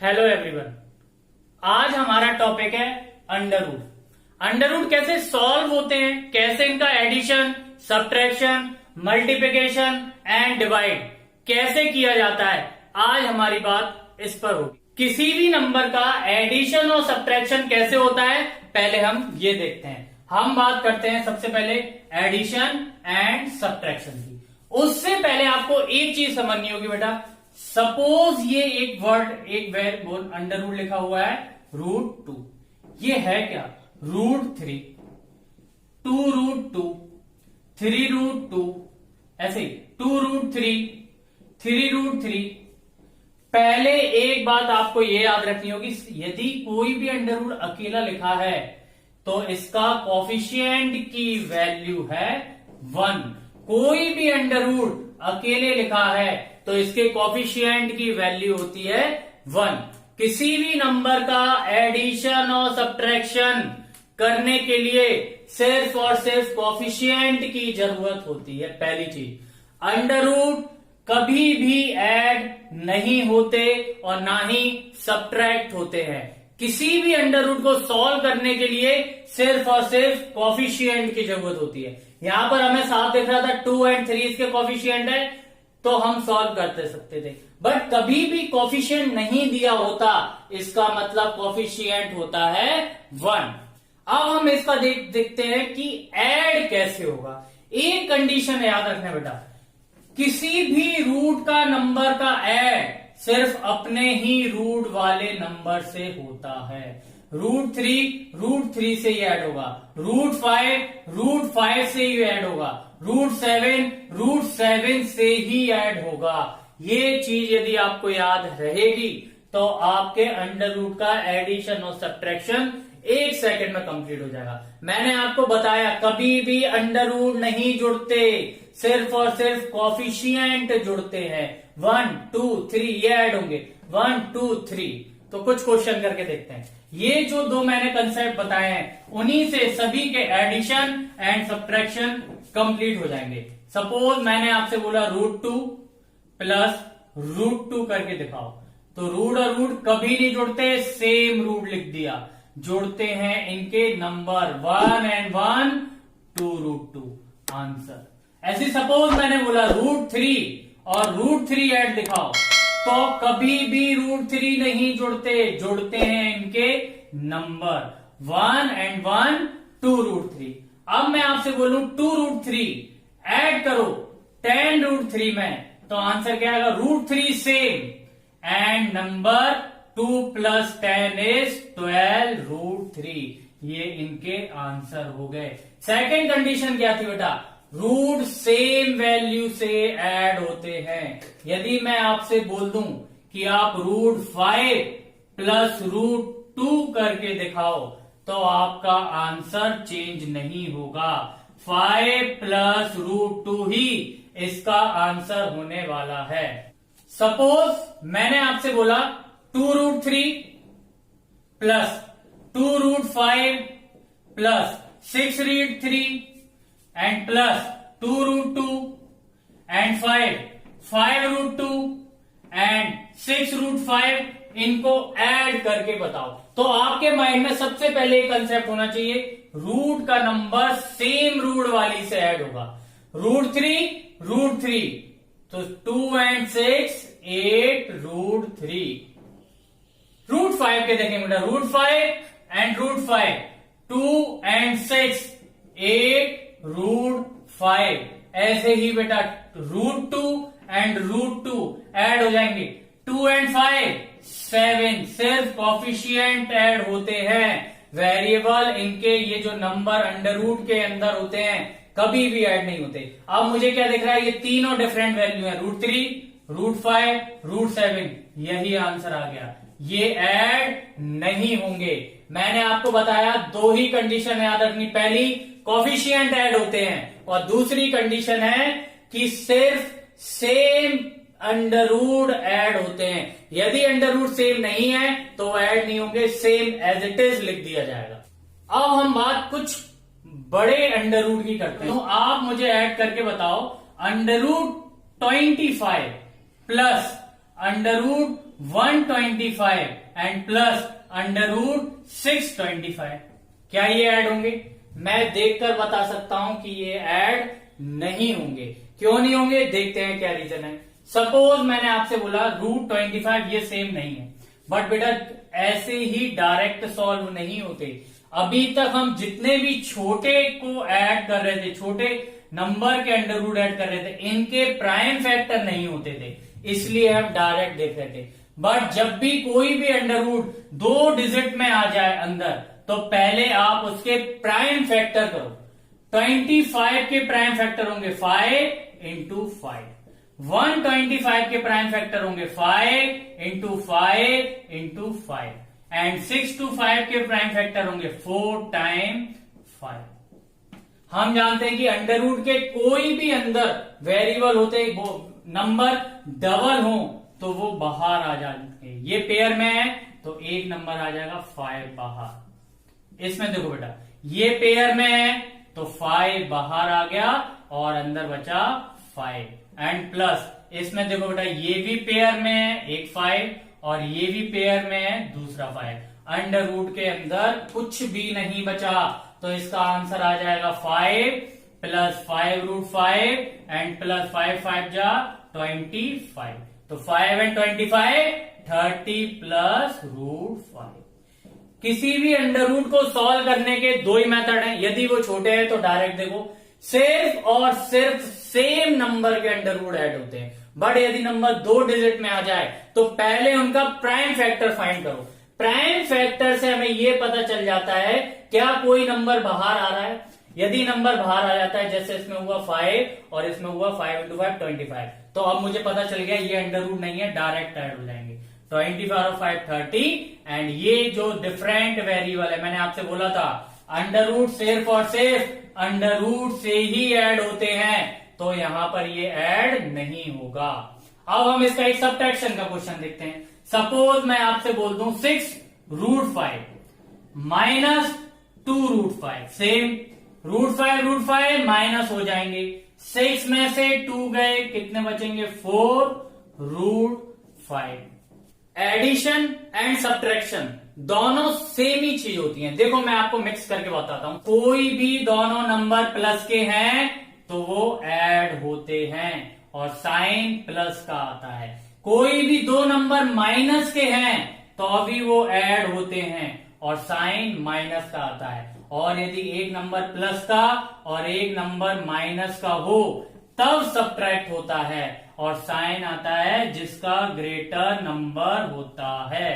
Hello everyone. आज हमारा topic है अंडर रूट। अंडर रूट कैसे सॉल्व होते हैं, कैसे इनका addition, subtraction, multiplication and divide कैसे किया जाता है, आज हमारी बात इस पर होगी। किसी भी नंबर का एडिशन और सब्ट्रैक्शन कैसे होता है, पहले हम ये देखते हैं। हम बात करते हैं सबसे पहले एडिशन एंड सब्ट्रैक्शन की। उससे पहले आपको एक चीज समझनी होगी बेटा। सपोज ये एक वर्ड, एक वेरिएबल अंडर रूट लिखा हुआ है √2। ये है क्या? √3, 2√2, 3√2, ऐसे 2√3, 3√3। पहले एक बात आपको ये याद रखनी होगी, यदि कोई भी अंडर रूट अकेला लिखा है तो इसका कोफिशिएंट की वैल्यू है 1। कोई भी अंडर रूट अकेले लिखा है तो इसके कोफिशिएंट की वैल्यू होती है 1। किसी भी नंबर का एडिशन और सब्ट्रैक्शन करने के लिए सिर्फ और सिर्फ कोफिशिएंट की जरूरत होती है। पहली चीज, अंडर रूट कभी भी ऐड नहीं होते और ना ही सब्ट्रैक्ट होते हैं। किसी भी अंडर रूट को सॉल्व करने के लिए सिर्फ और सिर्फ कोफिशिएंट की जरूरत होती है। यहां पर हमें साफ दिख रहा था 2 और 3 इसके कोफिशिएंट है, तो हम सॉल्व करते सकते थे। बट कभी भी कोफिशिएंट नहीं दिया होता, इसका मतलब कोफिशिएंट होता है 1। अब हम इसका देखते हैं कि ऐड कैसे होगा। एक कंडीशन याद रखना बेटा, किसी भी रूट का नंबर का ऐड सिर्फ अपने ही रूट वाले नंबर से होता है। √3 से ही ऐड होगा, √5 से ही ऐड होगा, √7 से ही ऐड होगा। ये चीज यदि आपको याद रहेगी तो आपके अंडर रूट का एडिशन और सब्ट्रैक्शन 1 सेकंड में कंप्लीट हो जाएगा। मैंने आपको बताया कभी भी अंडर रूट नहीं जुड़ते, सिर्फ और सिर्फ कोफिशिएंट जुड़ते हैं। 1 2 3 ये ऐड होंगे, 1 2 3। तो कुछ क्वेश्चन करके देखते हैं। ये जो दो मैंने कंसेप्ट बताए हैं, उन्हीं से सभी के एडिशन एंड सब्ट्रैक्शन कंप्लीट हो जाएंगे। सपोज मैंने आपसे बोला √2 प्लस √2 करके दिखाओ, तो रूट और रूट कभी नहीं जुड़ते, सेम रूट लिख दिया। जोड़ते हैं इनके नंबर 1 and 1, 2√2 आंसर। ऐसे सपोज मैंने बोला √3 और √3 ऐड दिखाओ, तो कभी भी √3 नहीं जुड़ते, जोड़ते हैं इनके नंबर 1 and 1, 2√3। अब मैं आपसे बोलूं 2√3 ऐड करो 10√3 में, तो आंसर क्या आएगा? √3 सेम एंड नंबर 2 + 10 is 12√3। ये इनके आंसर हो गए। सेकंड कंडीशन क्या थी बेटा? रूट सेम वैल्यू से ऐड होते हैं। यदि मैं आपसे बोल दूं कि आप √5 प्लस √2 करके दिखाओ, तो आपका आंसर चेंज नहीं होगा। 5 प्लस √2 ही इसका आंसर होने वाला है। सपोज मैंने आपसे बोला 2√3 plus 2√5 plus 6√3 and plus 2√2 and 5√2 and 6√5, इनको ऐड करके बताओ। तो आपके माइंड में सबसे पहले एक कंसेप्ट होना चाहिए, रूट का नंबर सेम रूट वाली से ऐड होगा। √3 तो 2 and 6 8√3। √5 के देखेंगे बेटा, √5 and √5 2 and 6 8√5। ऐसे ही बेटा √2 and √2 ऐड हो जाएंगे, 2 and 5 7। सिर्फ कोफिशिएंट ऐड होते हैं, वेरिएबल इनके ये जो नंबर अंडर रूट के अंदर होते हैं कभी भी ऐड नहीं होते। अब मुझे क्या दिख रहा है? ये तीनों डिफरेंट वैल्यू है, √3, √5, √7। यही आंसर आ गया। ये ऐड नहीं होंगे। मैंने आपको बताया दो ही कंडीशन याद रखनी, पहली कोफिशिएंट ऐड होते हैं और दूसरी कंडीशन है कि सिर्फ सेम अंडर रूट ऐड होते हैं। यदि अंडर रूट सेम नहीं है तो ऐड नहीं होंगे, सेम एज इट इज लिख दिया जाएगा। अब हम बात कुछ बड़े अंडर रूट की करते हैं। तो आप मुझे ऐड करके बताओ, √25 plus 125 and plus under root 625, क्या ये ऐड होंगे? मैं देखकर बता सकता हूं कि ये ऐड नहीं होंगे। क्यों नहीं होंगे, देखते हैं क्या रीजन है। सपोज मैंने आपसे बोला रूट 25 ये सेम नहीं है, बट बेटा ऐसे ही डायरेक्ट सॉल्व नहीं होते। अभी तक हम जितने भी छोटे को ऐड कर रहे थे, छोटे नंबर के अंडर रूट ऐड कर रहे थे, इनके प्राइम फैक्टर नहीं होते थे, इसलिए हम डायरेक्ट देख रहे थे। बट जब भी कोई भी अंडर रूट 2 डिजिट में आ जाए अंदर, तो पहले आप उसके प्राइम फैक्टर करो। 25 के प्राइम फैक्टर होंगे 5 इंटू 5, 125 के प्राइम फैक्टर होंगे 5 इंटू 5 इंटू 5, एंड 625 के प्राइम फैक्टर होंगे 4 टाइम 5। हम जानते हैं कि अंडर रूट के कोई भी अंदर वेरिएबल होते, वो नंबर डबल हो तो वो बाहर आ जाते हैं। ये पेयर में है तो एक नंबर आ जाएगा 5 बाहर। इसमें देखो बेटा, ये पेयर में है तो 5 बाहर आ गया और अंदर बचा 5, एंड प्लस इसमें देखो बेटा, ये भी पेयर में है एक 5 और ये भी पेयर में है दूसरा 5। अंडर रूट के अंदर कुछ भी नहीं बचा, तो इसका आंसर आ जाएगा 5 प्लस 5 रूट 5 एंड प्लस 5 5 जा 25। तो 5 एंड 25 30 प्लस रूट 5। किसी भी अंडर रूट को सॉल्व करने के दो ही मेथड हैं। यदि वो छोटे हैं तो डायरेक्ट देखो, सिर्फ और सिर्फ सेम नंबर के अंडर रूट ऐड होते हैं। बट यदि नंबर 2 डिजिट में आ जाए तो पहले उनका प्राइम फैक्टर फाइंड करो। प्राइम फैक्टर से हमें यह पता चल जाता है क्या कोई नंबर बाहर आ रहा है। यदि नंबर बाहर आ जाता है, जैसे इसमें हुआ 5 और इसमें हुआ 5 इंटू 5 25, तो अब मुझे पता चल गया ये अंडर रूट नहीं है, डायरेक्ट ऐड हो जाएंगे। 25 और 5 30, एंड ये जो डिफरेंट वेरिएबल है, मैंने आपसे बोला था अंडर रूट सिर्फ और सिर्फ अंडर रूट से ही ऐड होते हैं, तो यहां पर ये ऐड नहीं होगा। अब हम इसका एक सबट्रैक्शन का क्वेश्चन देखते हैं। सपोज मैं आपसे बोल दूं 6 root 5 minus 2 root 5, same root 5 minus हो जाएंगे। 6 में से 2 गए, कितने बचेंगे 4 रूट 5। एडिशन एंड सब्ट्रैक्शन दोनों सेम ही चीज होती हैं। देखो मैं आपको मिक्स करके बताता हूं। कोई भी दोनों नंबर प्लस के हैं तो वो ऐड होते हैं और साइन प्लस का आता है। कोई भी दो नंबर माइनस के हैं तो अभी वो ऐड होते हैं और साइन माइनस का आता है। और यदि एक नंबर प्लस का और एक नंबर माइनस का हो तब सब्ट्रैक्ट होता है और साइन आता है जिसका ग्रेटर नंबर होता है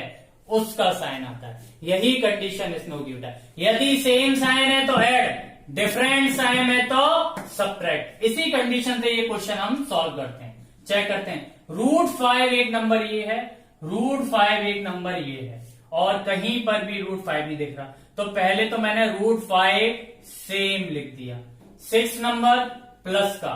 उसका साइन आता है। यही कंडीशन इसमें होगी बेटा। यदि सेम साइन है तो ऐड, डिफरेंट साइन है तो सब्ट्रैक्ट। इसी कंडीशन से ये क्वेश्चन हम सॉल्व करते हैं। चेक करते हैं, रूट 5 एक नंबर ये है, रूट 5 एक नंबर ये है और कहीं पर भी रूट 5 नहीं दिख रहा, तो पहले तो मैंने रूट 5 सेम लिख दिया। 6 नंबर प्लस का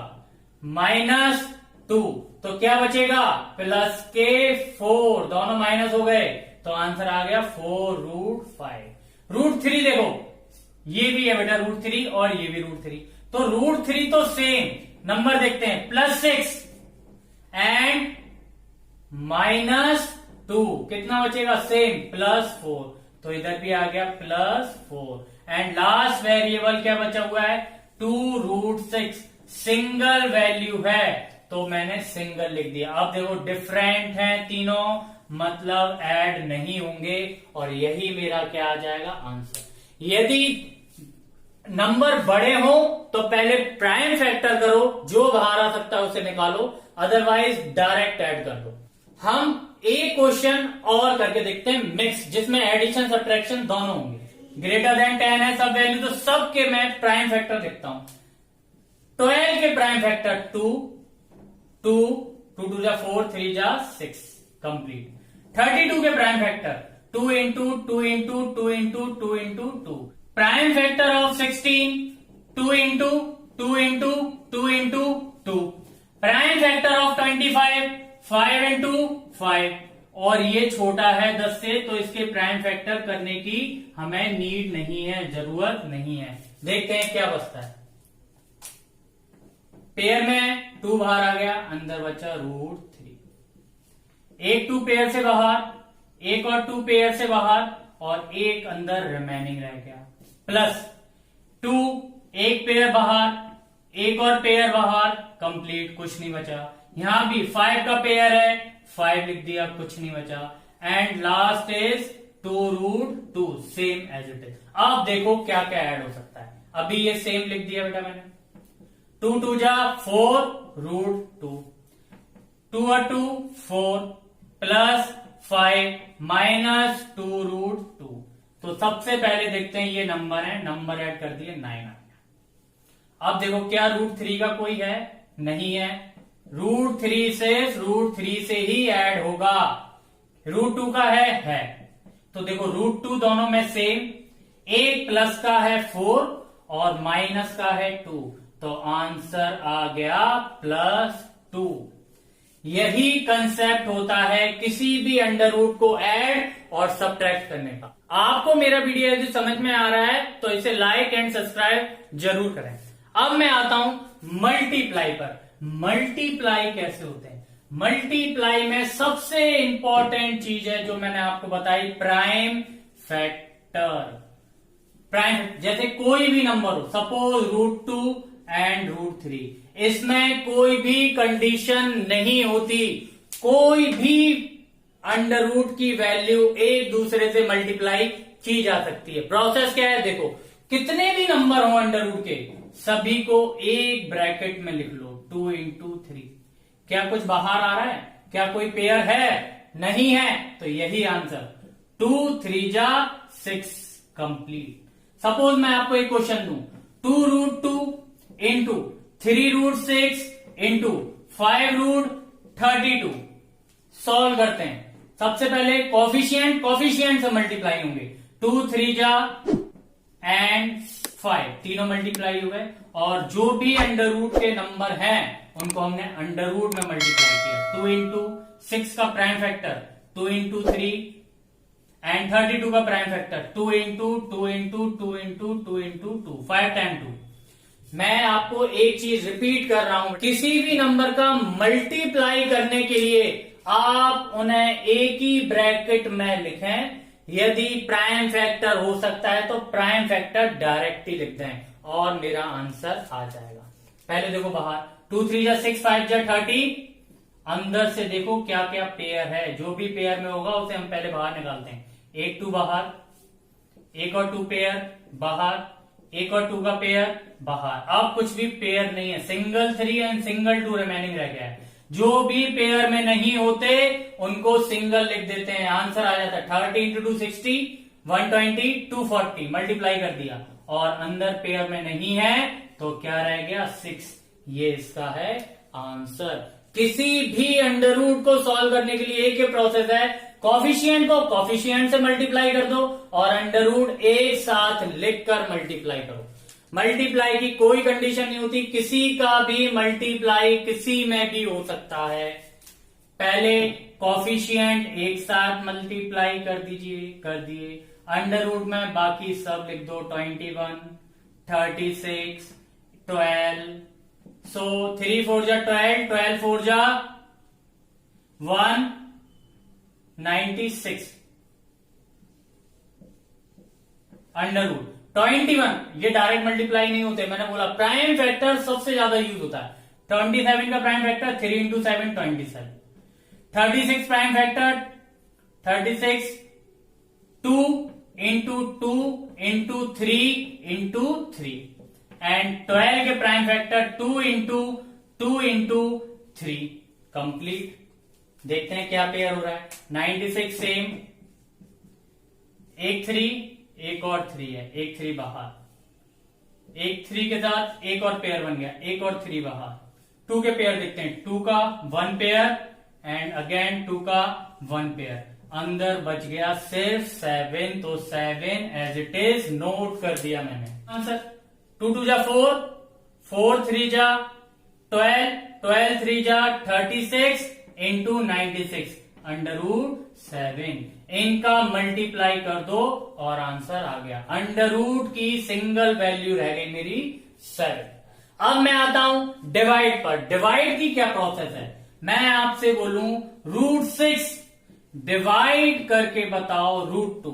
माइनस 2, तो क्या बचेगा प्लस के 4, दोनों माइनस हो गए तो आंसर आ गया 4 रूट 5। रूट 3 देखो, ये भी है बेटा रूट 3 और ये भी रूट 3, तो रूट 3 तो सेम नंबर देखते हैं, प्लस 6 एंड माइनस 2, कितना बचेगा सेम प्लस 4, तो इधर भी आ गया प्लस 4। एंड लास्ट वेरिएबल क्या बचा हुआ है 2 रूट 6, सिंगल वैल्यू है तो मैंने सिंगल लिख दिया। अब देखो डिफरेंट है तीनों, मतलब ऐड नहीं होंगे और यही मेरा क्या आ जाएगा आंसर। यदि नंबर बड़े हो तो पहले प्राइम फैक्टर करो, जो बाहर आ सकता है उसे निकालो, अदरवाइज डायरेक्ट ऐड कर दो। हम एक क्वेश्चन और करके देखते हैं मिक्स, जिसमें एडिशन सब्ट्रैक्शन दोनों होंगे। ग्रेटर देन 10 है सब वैल्यू, तो सबके मैं प्राइम फैक्टर देखता हूं। 12 के प्राइम फैक्टर 2 2 2 2 जा 4 3 जा 6 कंप्लीट। 32 के prime factor 2 into 2 into 2 into 2 into 2। Prime factor of 16 2 into 2 into 2 into 2। Prime factor of 25 5 into 5, और ये छोटा है 10 से, तो इसके प्राइम फैक्टर करने की हमें नीड नहीं है, जरूरत नहीं है। देखते हैं क्या बचता है। पेयर में 2 बाहर आ गया, अंदर बचा रूट 3। एक 2 पेयर से बाहर, एक और 2 पेयर से बाहर, और एक अंदर रिमेनिंग रह गया, प्लस 2 एक पेयर बाहर, एक और पेयर बाहर, कंप्लीट, कुछ नहीं बचा। यहां भी 5 का पेयर है, 5 लिख दिया, कुछ नहीं बचा। And last is 2√2, same as it is. अब देखो क्या क्या ऐड हो सकता है। अभी ये सेम लिख दिया बेटा मैंने, 2 2 जा 4√2, 2 और 2 4 प्लस 5 माइनस 2√2। तो सबसे पहले देखते हैं ये नंबर है, नंबर ऐड कर दिए 9 आ गया। अब देखो क्या √3 का कोई है, नहीं है। √3 से ही ऐड होगा। √2 का है। तो देखो √2 दोनों में सेम, एक प्लस का है 4 और माइनस का है 2, तो आंसर आ गया +2। यही कंसेप्ट होता है किसी भी अंडर रूट को ऐड और सब्ट्रैक्ट करने का। आपको मेरा वीडियो यदि समझ में आ रहा है तो इसे लाइक एंड सब्सक्राइब जरूर करें। अब मैं आता हूं मल्टीप्लाई पर। मल्टीप्लाई कैसे होते हैं? मल्टीप्लाई में सबसे इंपॉर्टेंट चीज है जो मैंने आपको बताई, प्राइम फैक्टर। प्राइम, जैसे कोई भी नंबर हो, सपोज √2 एंड √3, इसमें कोई भी कंडीशन नहीं होती, कोई भी अंडर रूट की वैल्यू एक दूसरे से मल्टीप्लाई की जा सकती है। प्रोसेस क्या है देखो, कितने भी नंबर हो अंडर रूट के, सभी को एक ब्रैकेट में लिख लो, 2 × 3। क्या कुछ बाहर आ रहा है? क्या कोई पेयर है? नहीं है, तो यही आंसर। 2 3 जा 6 कंप्लीट। सपोज मैं आपको एक क्वेश्चन दूं, 2√2 × 3√6 × 5√32 सॉल्व करते हैं। सबसे पहले कॉफिशिएंट से मल्टीप्लाई होंगे, 2 3 जा एंड 5, तीनों मल्टीप्लाई हुए, और जो भी अंडर रूट के नंबर हैं उनको हमने अंडर रूट में मल्टीप्लाई किया। 2 × 6 का प्राइम फैक्टर, 2 × 3 एंड 32 का प्राइम फैक्टर, 2 × 2 × 2 × 2 × 2, 5 टाइम 2। मैं आपको एक चीज रिपीट कर रहा हूं, किसी भी नंबर का मल्टीप्लाई करने के लिए आप उन्हें एक ही ब्रैकेट में लिखें। यदि प्राइम फैक्टर हो सकता है तो प्राइम फैक्टर डायरेक्ट ही लिख दें और मेरा आंसर आ जाएगा। पहले देखो बाहर, 2 3 जा 6, 5 जा 30, अंदर से देखो क्या क्या पेयर है, जो भी पेयर में होगा उसे हम पहले बाहर निकालते हैं। एक 2 बाहर, एक और 2 पेयर बाहर, एक और 2 का पेयर बाहर। अब कुछ भी पेयर नहीं है, सिंगल 3 एंड सिंगल 2 रिमेनिंग रह गया है। जो भी पेयर में नहीं होते उनको सिंगल लिख देते हैं, आंसर आ जाता है। 30 × 2 60, 120, 240 मल्टीप्लाई कर दिया, और अंदर पेयर में नहीं है तो क्या रह गया? 6। ये इसका है आंसर। किसी भी अंडर रूट को सॉल्व करने के लिए एक ही प्रोसेस है, कॉफिशिएंट को कॉफिशिएंट से मल्टीप्लाई कर दो और अंडर रूट एक साथ लिखकर मल्टीप्लाई करो। मल्टीप्लाई की कोई कंडीशन नहीं होती, किसी का भी मल्टीप्लाई किसी में भी हो सकता है। पहले कॉफिशिएंट एक साथ मल्टीप्लाई कर दिए, अंडर रूट में बाकी सब लिख दो, 21, 36, 12, सो 3 4 जा 12, 12 4 जा 196 अंडर रूट 21। ये डायरेक्ट मल्टीप्लाई नहीं होते, मैंने बोला प्राइम फैक्टर सबसे ज्यादा यूज होता है। 27 का prime factor 3 × 7 27, 36 prime factor 36, 2 × 2 × 3 × 3, and 12 के प्राइम फैक्टर 2 × 2 × 3 कंप्लीट। देखते हैं क्या पेयर हो रहा है। 96 सेम, एक 3, एक और 3 है, एक 3 बाहर, एक 3 के साथ एक और पेयर बन गया, एक और 3 बाहर। 2 के पेयर देखते हैं, 2 का 1 पेयर एंड अगेन 2 का 1 पेयर। अंदर बच गया सिर्फ 7, तो 7 एज इट इज नोट कर दिया मैंने आंसर। 2 2 जा 4, 4 3 जा 12, 12 3 जा 36 × 96 अंडर रूट 7। इनका मल्टीप्लाई कर दो और आंसर आ गया। अंडर रूट की सिंगल वैल्यू रह गई मेरी 7। अब मैं आता हूं डिवाइड पर। डिवाइड की क्या प्रोसेस है, मैं आपसे बोलूं √6 डिवाइड करके बताओ √2,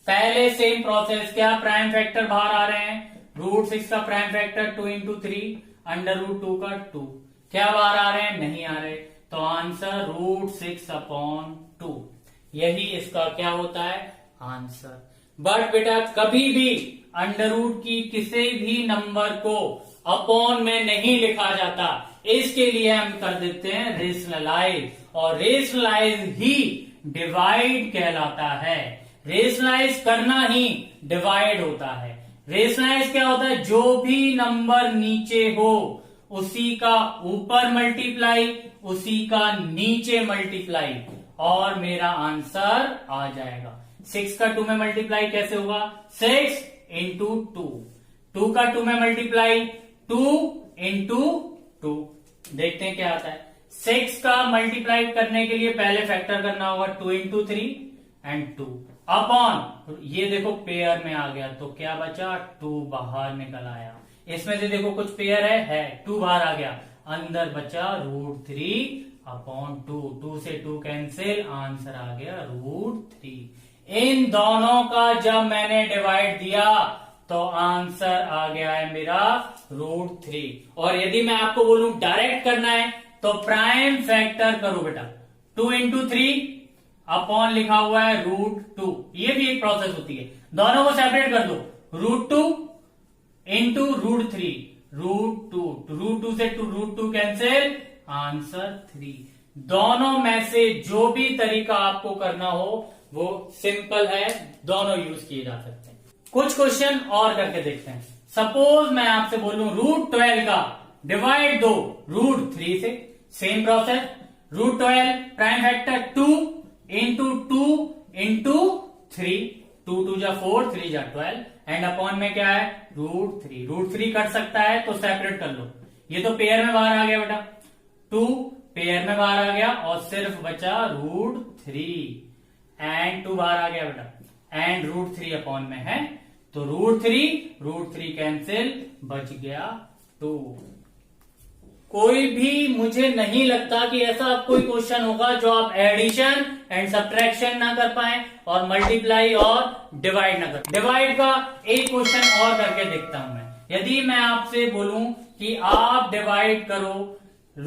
पहले सेम प्रोसेस, क्या प्राइम फैक्टर बाहर आ रहे हैं, √6 का प्राइम फैक्टर 2 इंटू 3 √2 का 2, क्या बाहर आ रहे हैं, नहीं आ रहे, तो आंसर √6/2, यही इसका क्या होता है, आंसर। बट बेटा कभी भी अंडर रूट की किसी भी नंबर को अपॉन में नहीं लिखा जाता, इसके लिए हम कर देते हैं रेशनलाइज, और रेशनलाइज ही डिवाइड कहलाता है। रेशनलाइज करना ही डिवाइड होता है। रेशनलाइज क्या होता है, जो भी नंबर नीचे हो उसी का ऊपर मल्टीप्लाई, उसी का नीचे मल्टीप्लाई, और मेरा आंसर आ जाएगा। 6 का 2 में मल्टीप्लाई कैसे होगा, 6 इंटू 2, 2 का 2 में मल्टीप्लाई 2 इंटू 2, देखते हैं क्या आता है। 6 का मल्टीप्लाई करने के लिए पहले फैक्टर करना होगा 2 इंटू 3 एंड 2 अपॉन, ये देखो पेयर में आ गया तो क्या बचा, 2 बाहर निकल आया, इसमें से देखो कुछ पेयर है 2 बाहर आ गया, अंदर बचा √3/2, 2 से 2 कैंसिल, आंसर आ गया √3। इन दोनों का जब मैंने डिवाइड दिया तो आंसर आ गया है मेरा √3। और यदि मैं आपको बोलूं डायरेक्ट करना है तो प्राइम फैक्टर करो बेटा, 2 इंटू 3 अपॉन लिखा हुआ है √2, ये भी एक प्रोसेस होती है, दोनों को सेपरेट कर दो, √2 इंटू √3, √2 से √2 कैंसिल, आंसर 3। दोनों में से जो भी तरीका आपको करना हो वो सिंपल है, दोनों यूज किए जा सकते हैं। कुछ क्वेश्चन और करके देखते हैं। सपोज मैं आपसे बोलूं √12 का डिवाइड दो √3 से, same process, √12 prime factor 2 into 2 into 3, 2 2 जा 4, 3 जा 12 एंड अपॉन में क्या है √3। √3 कर सकता है तो सेपरेट कर लो, ये तो पेयर में बाहर आ गया बेटा, 2 पेयर में बाहर आ गया और सिर्फ बचा √3 एंड 2 बाहर आ गया बेटा, एंड √3 अपॉन में है तो √3 कैंसिल, बच गया 2। कोई भी मुझे नहीं लगता कि ऐसा कोई क्वेश्चन होगा जो आप एडिशन एंड सब्ट्रैक्शन ना कर पाए और मल्टीप्लाई और डिवाइड ना कर। डिवाइड का एक क्वेश्चन और करके देखता हूं मैं। यदि मैं आपसे बोलूं कि आप डिवाइड करो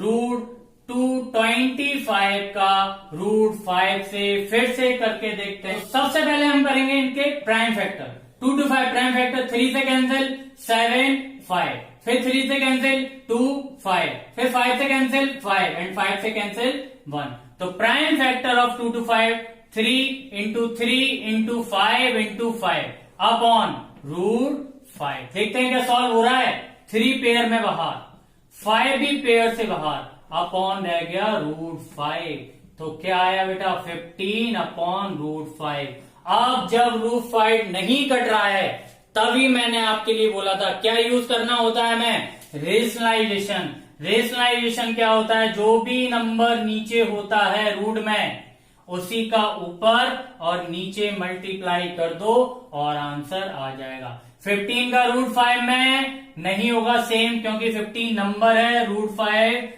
√225 का √5 से, फिर से करके देखते हैं। सबसे पहले हम करेंगे इनके prime factor, 2 to 5 prime factor, 3 से कैंसिल 7 5, फिर 3 से कैंसिल 2 5, फिर 5 से कैंसिल 5 एंड 5 से कैंसिल 1। तो prime factor of 2 to 5 3 into 3 into 5 into 5 upon √5। देखते हैं क्या सॉल्व हो रहा है, 3 पेयर में बाहर, 5 भी पेयर से बाहर, अपॉन रह गया √5, तो क्या आया बेटा 15/√5। अब जब √5 नहीं कट रहा है तभी मैंने आपके लिए बोला था क्या यूज करना होता है, मैं रेशनलाइजेशन। रेशनलाइजेशन क्या होता है, जो भी नंबर नीचे होता है रूट में उसी का ऊपर और नीचे मल्टीप्लाई कर दो और आंसर आ जाएगा। 15 का √5 में नहीं होगा सेम, क्योंकि 15 नंबर है, √5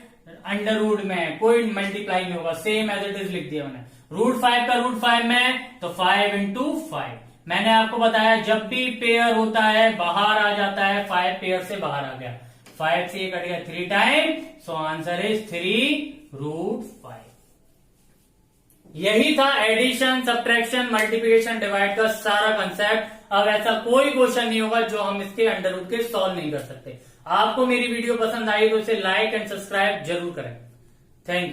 अंडर रूट में कोई मल्टीप्लाई नहीं होगा, सेम एज इट इज लिख दिया मैंने। √5 का √5 में तो 5 इंटू 5। मैंने आपको बताया जब भी पेयर होता है बाहर आ जाता है, 5 पेयर से बाहर आ गया, 5 से कट गया 3 टाइम, सो आंसर इज 3√5। यही था एडिशन, सब्ट्रैक्शन, मल्टीप्लिकेशन, डिवाइड का सारा कंसेप्ट। अब ऐसा कोई क्वेश्चन नहीं होगा जो हम इसके अंडर रूट के सॉल्व नहीं कर सकते। आपको मेरी वीडियो पसंद आई तो इसे लाइक एंड सब्सक्राइब जरूर करें। Thank you.